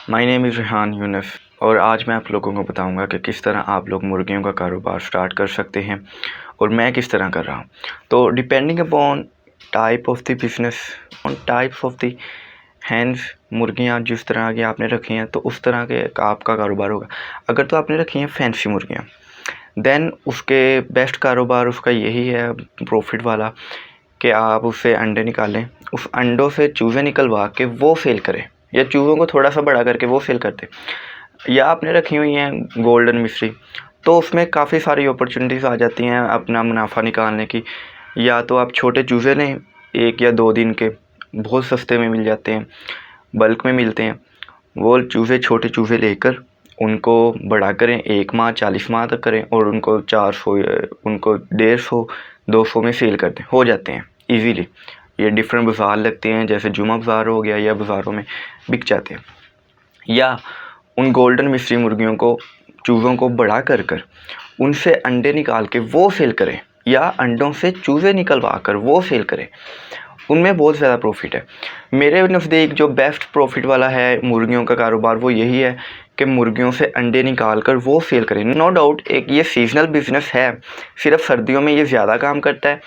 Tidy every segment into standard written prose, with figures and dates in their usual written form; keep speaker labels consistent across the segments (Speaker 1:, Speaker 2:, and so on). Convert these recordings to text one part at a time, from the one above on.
Speaker 1: My name is Rehan Yunus और आज मैं आप लोगों को बताऊंगा कि किस तरह आप लोग मुर्गियों का कारोबार स्टार्ट कर सकते हैं और मैं किस तरह कर रहा हूं। तो depending upon type of the business on types of the hands, मुर्गियां जिस तरह की आपने रखी हैं तो उस तरह के आपका कारोबार होगा। अगर तो आपने रखी हैं फैंसी मुर्गियाँ, देन उसके बेस्ट कारोबार उसका यही है प्रॉफिट वाला कि आप उससे अंडे निकालें, उस अंडों से चूज़े निकलवा के वो सेल करें या चूज़ों को थोड़ा सा बड़ा करके वो सेल करते। या आपने रखी हुई हैं गोल्डन मिस्ट्री, तो उसमें काफ़ी सारी अपॉर्चुनिटीज़ आ जाती हैं अपना मुनाफा निकालने की। या तो आप छोटे चूज़े लें, 1 या 2 दिन के, बहुत सस्ते में मिल जाते हैं, बल्क में मिलते हैं। वो चूज़े छोटे चूज़े लेकर उनको बड़ा करें, 1 माह 40 माह तक करें और उनको 400 उनको 150 200 में सेल करते हो जाते हैं इजीली। ये डिफरेंट बाज़ार लगते हैं, जैसे जुमा बाज़ार हो गया, या बाज़ारों में बिक जाते हैं। या उन गोल्डन मिस्ट्री मुर्गियों को, चूज़ों को बड़ा कर उनसे अंडे निकाल के वो सेल करें, या अंडों से चूज़े निकलवा कर वो सेल करें। उनमें बहुत ज़्यादा प्रॉफिट है। मेरे नज़दीक जो बेस्ट प्रॉफिट वाला है मुर्गियों का कारोबार वो यही है कि मुर्गियों से अंडे निकाल कर वो सेल करें। नो डाउट एक ये सीजनल बिज़नेस है, सिर्फ सर्दियों में ये ज़्यादा काम करता है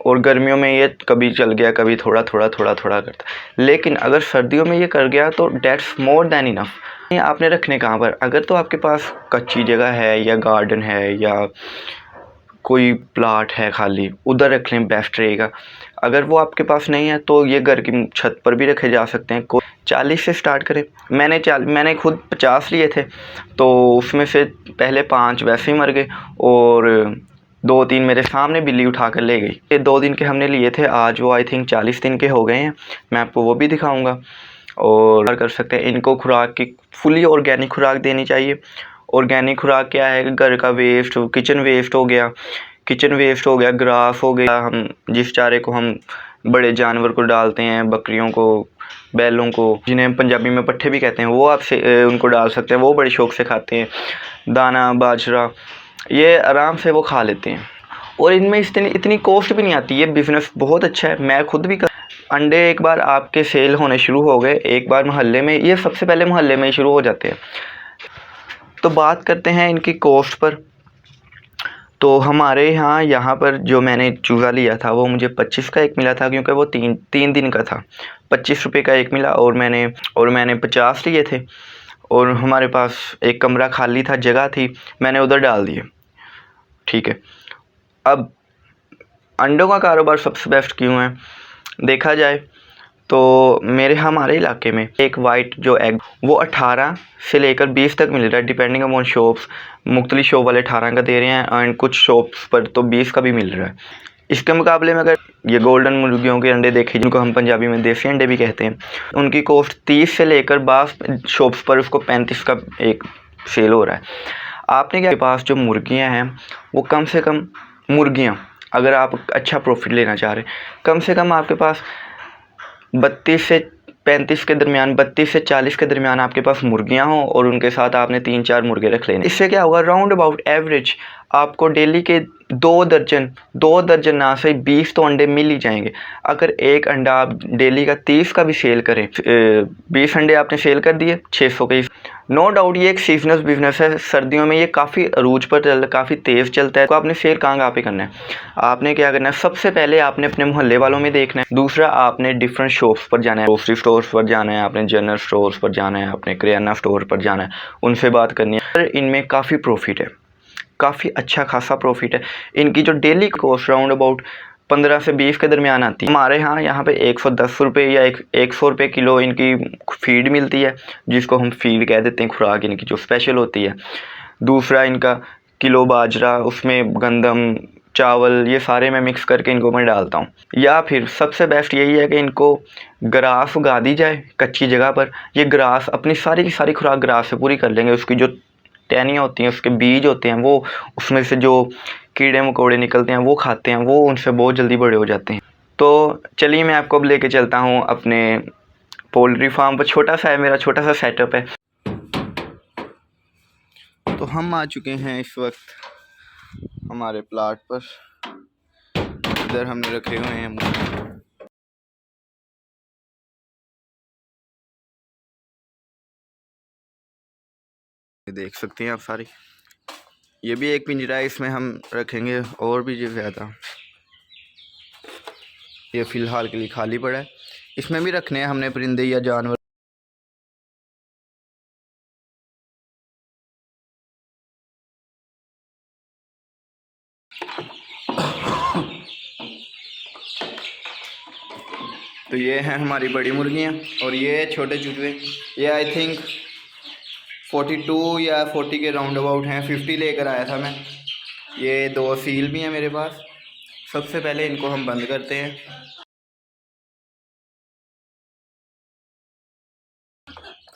Speaker 1: और गर्मियों में ये कभी चल गया, कभी थोड़ा थोड़ा करता है। लेकिन अगर सर्दियों में ये कर गया तो डेट्स मोर दैन इनफ। आपने रखने कहाँ पर, अगर तो आपके पास कच्ची जगह है या गार्डन है या कोई प्लाट है खाली, उधर रख लें, बेस्ट रहेगा। अगर वो आपके पास नहीं है तो ये घर की छत पर भी रखे जा सकते हैं। 40 से स्टार्ट करें। मैंने खुद 50 लिए थे, तो उसमें से पहले 5 वैसे ही मर गए और 2-3 मेरे सामने बिल्ली उठा कर ले गई। ये 2 दिन के हमने लिए थे, आज वो आई थिंक 40 दिन के हो गए हैं। मैं आपको वो भी दिखाऊंगा। और कर सकते हैं, इनको खुराक की फुली ऑर्गेनिक खुराक देनी चाहिए। ऑर्गेनिक खुराक क्या है, घर का वेस्ट, किचन वेस्ट हो गया, ग्रास हो गया, हम जिस चारे को हम बड़े जानवर को डालते हैं, बकरियों को, बैलों को, जिन्हें हम पंजाबी में पट्ठे भी कहते हैं, वो आपसे उनको डाल सकते हैं। वो बड़े शौक से खाते हैं। दाना, बाजरा, ये आराम से वो खा लेते हैं और इनमें इतनी कॉस्ट भी नहीं आती। ये बिज़नेस बहुत अच्छा है, मैं खुद भी अंडे एक बार आपके सेल होने शुरू हो गए, एक बार मोहल्ले में, ये सबसे पहले मोहल्ले में ही शुरू हो जाते हैं। तो बात करते हैं इनकी कॉस्ट पर। तो हमारे यहाँ पर जो मैंने चूज़ा लिया था वो मुझे 25 का एक मिला था, क्योंकि वो तीन दिन का था। 25 रुपये का एक मिला और मैंने 50 लिए थे और हमारे पास एक कमरा खाली था, जगह थी, मैंने उधर डाल दिए। ठीक है। अब अंडों का कारोबार सबसे बेस्ट क्यों है देखा जाए तो हमारे इलाके में एक वाइट जो एग वो 18 से लेकर 20 तक मिल रहा है, डिपेंडिंग अपॉन शॉप्स। मुख्तलिफ शॉप वाले 18 का दे रहे हैं एंड कुछ शॉप्स पर तो 20 का भी मिल रहा है। इसके मुकाबले में अगर ये गोल्डन मुर्गियों के अंडे देखें, जिनको हम पंजाबी में देसी अंडे भी कहते हैं, उनकी कॉस्ट 30 से लेकर 22 शॉप्स पर उसको 35 का एक सेल हो रहा है। आपने क्या, पास जो मुर्गियाँ हैं वो कम से कम मुर्गियाँ, अगर आप अच्छा प्रॉफिट लेना चाह रहे हैं, कम से कम आपके पास 32 से 35 के दरमियान, 32 से 40 के दरमियान आपके पास मुर्गियां हों और उनके साथ आपने 3-4 मुर्गे रख लेने। इससे क्या होगा, राउंड अबाउट एवरेज आपको डेली के 2 दर्जन ना सही 20 तो अंडे मिल ही जाएंगे। अगर एक अंडा आप डेली का 30 का भी सेल करें, 20 अंडे आपने सेल कर दिए 600 के। नो डाउट ये एक सीजनल बिजनेस है, सर्दियों में ये काफ़ी अरूज पर काफ़ी तेज़ चलता है। तो आपने सेल कहाँ पे करना है, आपने क्या करना है, सबसे पहले आपने अपने मोहल्ले वालों में देखना है। दूसरा, आपने डिफरेंट शॉप्स पर जाना है, ग्रोसरी स्टोर्स पर जाना है, आपने जनरल स्टोर्स पर जाना है, आपने किराना स्टोर पर जाना है, उनसे बात करनी है। इनमें काफ़ी प्रॉफिट है, काफ़ी अच्छा खासा प्रॉफिट है। इनकी जो डेली कॉस्ट राउंड अबाउट 15 से 20 के दरमियान आती है। हमारे यहाँ पे 110 रुपये या 100 रुपये किलो इनकी फीड मिलती है, जिसको हम फीड कह देते हैं, खुराक इनकी जो स्पेशल होती है। दूसरा, इनका किलो बाजरा, उसमें गंदम, चावल, ये सारे मैं मिक्स करके इनको मैं डालता हूँ। या फिर सबसे बेस्ट यही है कि इनको ग्रास उगा दी जाए कच्ची जगह पर। ये ग्रास अपनी सारी की सारी खुराक ग्रास से पूरी कर लेंगे। उसकी जो टहनियाँ होती हैं, उसके बीज होते हैं, वो उसमें से जो कीड़े मकोड़े निकलते हैं वो खाते हैं, वो उनसे बहुत जल्दी बड़े हो जाते हैं। तो चलिए मैं आपको अब लेके चलता हूँ अपने पोल्ट्री फार्म पर। छोटा सा है, मेरा छोटा सा सेटअप है। तो हम आ चुके हैं इस वक्त हमारे प्लाट पर। इधर हमने रखे हुए हैं ये देख सकते हैं आप सारी, ये भी एक पिंजरा है, इसमें हम रखेंगे और भी जो ज़्यादा। ये फ़िलहाल के लिए खाली पड़ा है, इसमें भी रखने हैं हमने परिंदे या जानवर। तो ये हैं हमारी बड़ी मुर्गियाँ और ये छोटे चूजे। ये आई थिंक 42 या 40 के राउंड अबाउट हैं, 50 लेकर आया था मैं। ये 2 सील भी हैं मेरे पास। सबसे पहले इनको हम बंद करते हैं।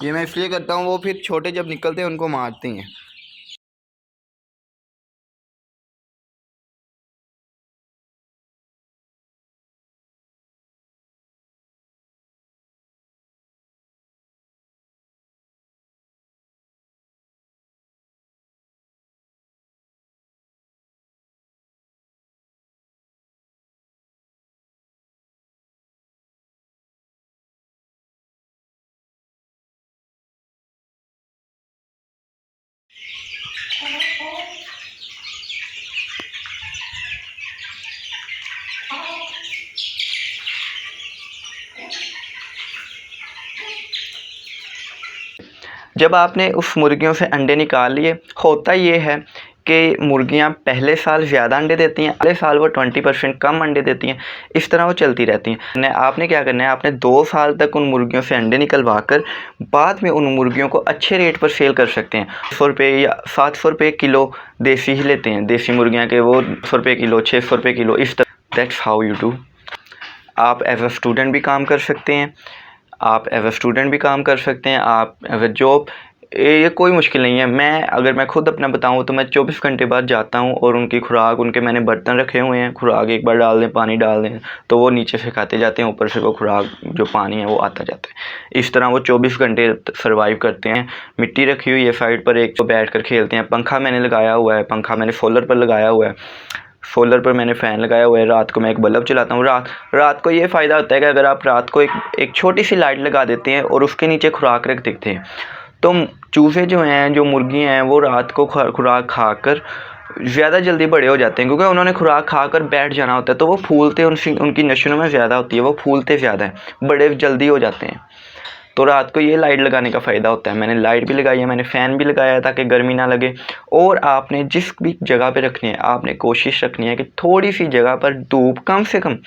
Speaker 1: ये मैं इसलिए करता हूँ, वो फिर छोटे जब निकलते हैं उनको मारती हैं। जब आपने उस मुर्गियों से अंडे निकाल लिए, होता ये है कि मुर्गियां पहले साल ज़्यादा अंडे देती हैं, अगले साल वो 20% कम अंडे देती हैं। इस तरह वो चलती रहती हैं। आपने क्या करना है, आपने 2 साल तक उन मुर्गियों से अंडे निकलवा कर बाद में उन मुर्गियों को अच्छे रेट पर सेल कर सकते हैं। 100 रुपये या 700 रुपये किलो देसी ही लेते हैं, देसी मुर्गियाँ के वो 100 रुपये किलो, 600 रुपये किलो, इस तरह। That's how you do. आप एज अ स्टूडेंट भी काम कर सकते हैं, आप एज अ स्टूडेंट भी काम कर सकते हैं, आप एज अ जॉब, ये कोई मुश्किल नहीं है। अगर मैं खुद अपना बताऊं तो मैं 24 घंटे बाद जाता हूं और उनकी खुराक, उनके मैंने बर्तन रखे हुए हैं, खुराक एक बार डाल दें, पानी डाल दें तो वो नीचे से खाते जाते हैं, ऊपर से वो खुराक जो पानी है वो आता जाता है। इस तरह वो 24 घंटे सर्वाइव करते हैं। मिट्टी रखी हुई है साइड पर, एक तो बैठ कर खेलते हैं। पंखा मैंने लगाया हुआ है, पंखा मैंने सोलर पर लगाया हुआ है, सोलर पर मैंने फ़ैन लगाया हुआ है। रात को मैं एक बल्ब चलाता हूँ। रात को ये फ़ायदा होता है कि अगर आप रात को एक छोटी सी लाइट लगा देते हैं और उसके नीचे खुराक रख देते हैं, तो चूज़े जो हैं, जो मुर्गी हैं, वो रात को खुराक खाकर ज़्यादा जल्दी बड़े हो जाते हैं, क्योंकि उन्होंने खुराक खाकर बैठ जाना होता है। तो वो फूलते, उनकी नशों में ज़्यादा होती है, वो फूलते ज़्यादा हैं, बड़े जल्दी हो जाते हैं। तो रात को ये लाइट लगाने का फ़ायदा होता है। मैंने लाइट भी लगाई है, मैंने फ़ैन भी लगाया है ताकि गर्मी ना लगे। और आपने जिस भी जगह पे रखनी है, आपने कोशिश रखनी है कि थोड़ी सी जगह पर धूप, कम से कम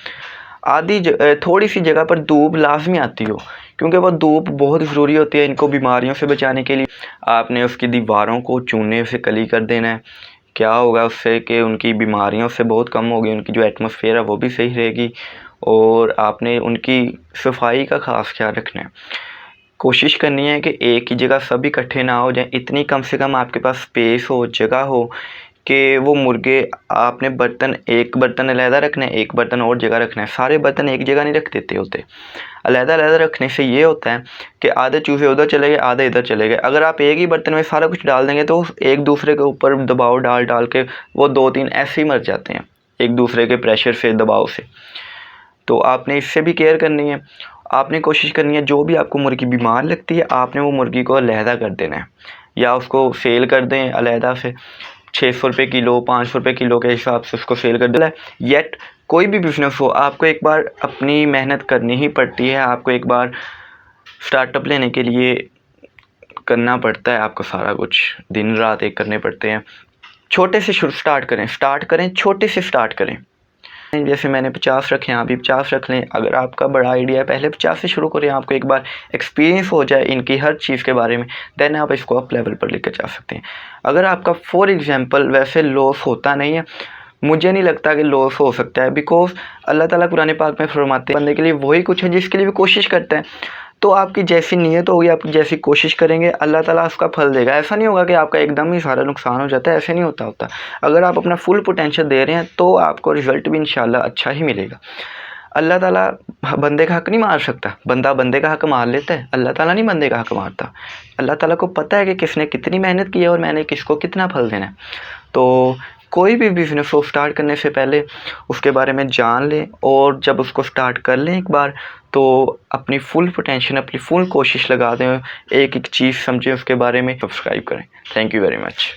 Speaker 1: थोड़ी सी जगह पर धूप लाजमी आती हो, क्योंकि वो धूप बहुत ज़रूरी होती है इनको बीमारियों से बचाने के लिए। आपने उसकी दीवारों को चूने से कली कर देना है। क्या होगा उससे कि उनकी बीमारियों से बहुत कम होगी, उनकी जो एटमॉस्फेयर है वो भी सही रहेगी। और आपने उनकी सफाई का ख़ास ख्याल रखना है। कोशिश करनी है कि एक ही जगह सब इकट्ठे ना हो जाएं, इतनी कम से कम आपके पास स्पेस हो, जगह हो कि वो मुर्गे, आपने एक बर्तन अलहदा रखना है, एक बर्तन और जगह रखना है। सारे बर्तन एक जगह नहीं रख देते होते। अलहदा अलहदा रखने से ये होता है कि आधे चूहे उधर चले गए, आधे इधर चले गए। अगर आप एक ही बर्तन में सारा कुछ डाल देंगे तो एक दूसरे के ऊपर दबाव डाल डाल के वो 2-3 ऐसे ही मर जाते हैं, एक दूसरे के प्रेशर से, दबाव से। तो आपने इससे भी केयर करनी है। आपने कोशिश करनी है, जो भी आपको मुर्गी बीमार लगती है, आपने वो मुर्गी को अलहदा कर देना है, या उसको सेल कर दें अलहदा से। 600 रुपये किलो, 500 रुपये किलो के हिसाब से उसको सेल कर देना है। येट कोई भी बिज़नेस हो, आपको एक बार अपनी मेहनत करनी ही पड़ती है। आपको एक बार स्टार्टअप लेने के लिए करना पड़ता है, आपको सारा कुछ दिन रात एक करने पड़ते हैं। छोटे से स्टार्ट करें, छोटे से स्टार्ट करें। जैसे मैंने 50 रखे हैं, आप भी 50 रख लें। अगर आपका बड़ा आइडिया है, पहले 50 से शुरू करें, आपको एक बार एक्सपीरियंस हो जाए इनकी हर चीज़ के बारे में, देन आप इसको अप लेवल पर लेकर जा सकते हैं। अगर आपका फॉर एग्ज़ाम्पल वैसे लॉस होता नहीं है, मुझे नहीं लगता कि लॉस हो सकता है, बिकॉज अल्लाह ताला कुरान पाक में फरमाते हैं बंदे के लिए वही कुछ है जिसके लिए भी कोशिश करता है। तो आपकी जैसी नीयत होगी, आपकी जैसी कोशिश करेंगे, अल्लाह ताला उसका फल देगा। ऐसा नहीं होगा कि आपका एकदम ही सारा नुकसान हो जाता है, ऐसे नहीं होता। अगर आप अपना फुल पोटेंशियल दे रहे हैं तो आपको रिज़ल्ट भी इंशाल्लाह अच्छा ही मिलेगा। अल्लाह ताला बंदे का हक़ नहीं मार सकता, बंदा बंदे का हक़ मार लेता है, अल्लाह ताला नहीं बंदे का हक़ मारता। अल्लाह ताला को पता है कि किसने कितनी मेहनत की है और मैंने किसको कितना फल देना है। तो कोई भी बिज़नेस को स्टार्ट करने से पहले उसके बारे में जान लें, और जब उसको स्टार्ट कर लें एक बार, तो अपनी फुल पोटेंशियल, अपनी फुल कोशिश लगा दें, एक एक चीज़ समझें उसके बारे में, सब्सक्राइब करें। Thank you very much.